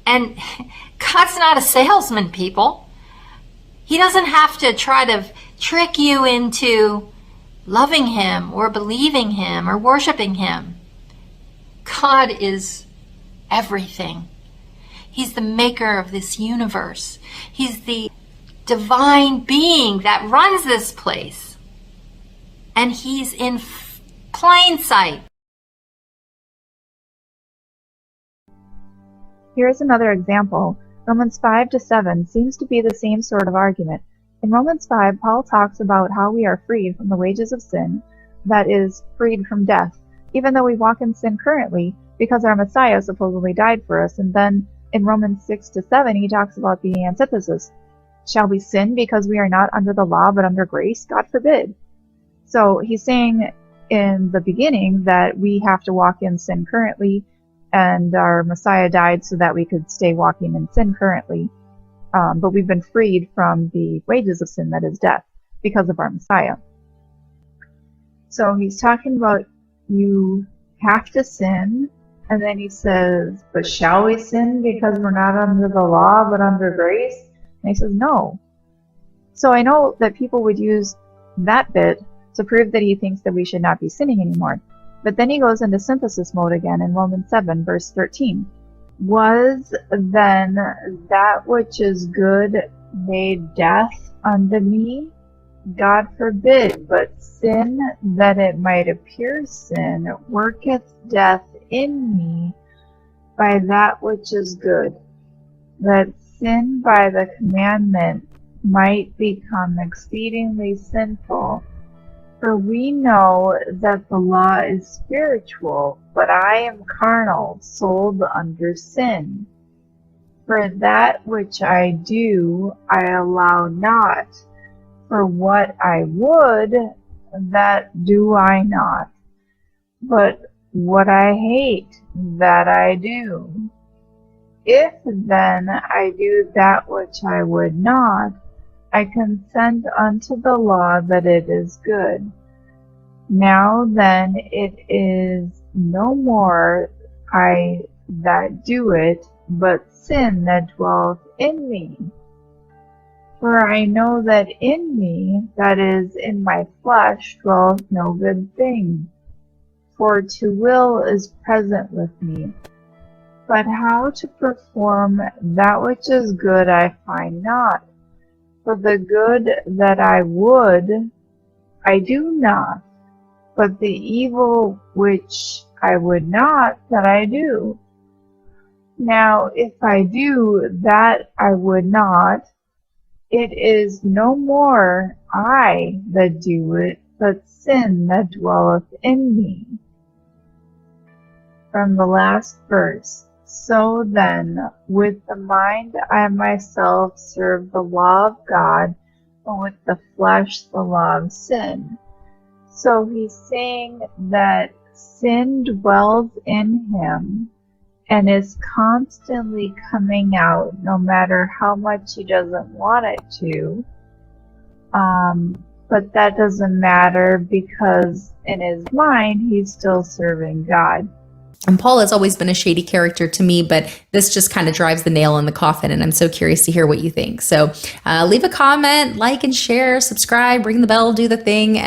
And God's not a salesman, people. He doesn't have to try to trick you into loving him or believing him or worshiping him. God is everything. He's the maker of this universe. He's the divine being that runs this place. And he's in plain sight. Here's another example. Romans 5-7 seems to be the same sort of argument. In Romans 5, Paul talks about how we are freed from the wages of sin, that is, freed from death, even though we walk in sin currently, because our Messiah supposedly died for us. And then in Romans 6-7, he talks about the antithesis. Shall we sin because we are not under the law but under grace? God forbid. So he's saying in the beginning that we have to walk in sin currently, and our Messiah died so that we could stay walking in sin currently. But we've been freed from the wages of sin, that is death, because of our Messiah. So he's talking about you have to sin, and then he says, but shall we sin because we're not under the law but under grace? And he says, no. So I know that people would use that bit to prove that he thinks that we should not be sinning anymore. But then he goes into synthesis mode again in Romans 7, verse 13. Was then that which is good made death unto me? God forbid, but sin, that it might appear sin, worketh death in me by that which is good, that sin by the commandment might become exceedingly sinful. For we know that the law is spiritual, but I am carnal, sold under sin. For that which I do, I allow not. For what I would, that do I not. But what I hate, that I do. If then I do that which I would not, I consent unto the law that it is good. Now then it is no more I that do it, but sin that dwelleth in me. For I know that in me, that is, in my flesh, dwelleth no good thing. For to will is present with me. But how to perform that which is good I find not. For the good that I would, I do not, but the evil which I would not, that I do. Now if I do that I would not, it is no more I that do it, but sin that dwelleth in me. From the last verse. So then, with the mind I myself serve the law of God, but with the flesh the law of sin. So he's saying that sin dwells in him and is constantly coming out, no matter how much he doesn't want it to. But that doesn't matter because in his mind he's still serving God. And Paul has always been a shady character to me, but this just kind of drives the nail in the coffin, and I'm so curious to hear what you think. So leave a comment, like and share, subscribe, ring the bell, do the thing.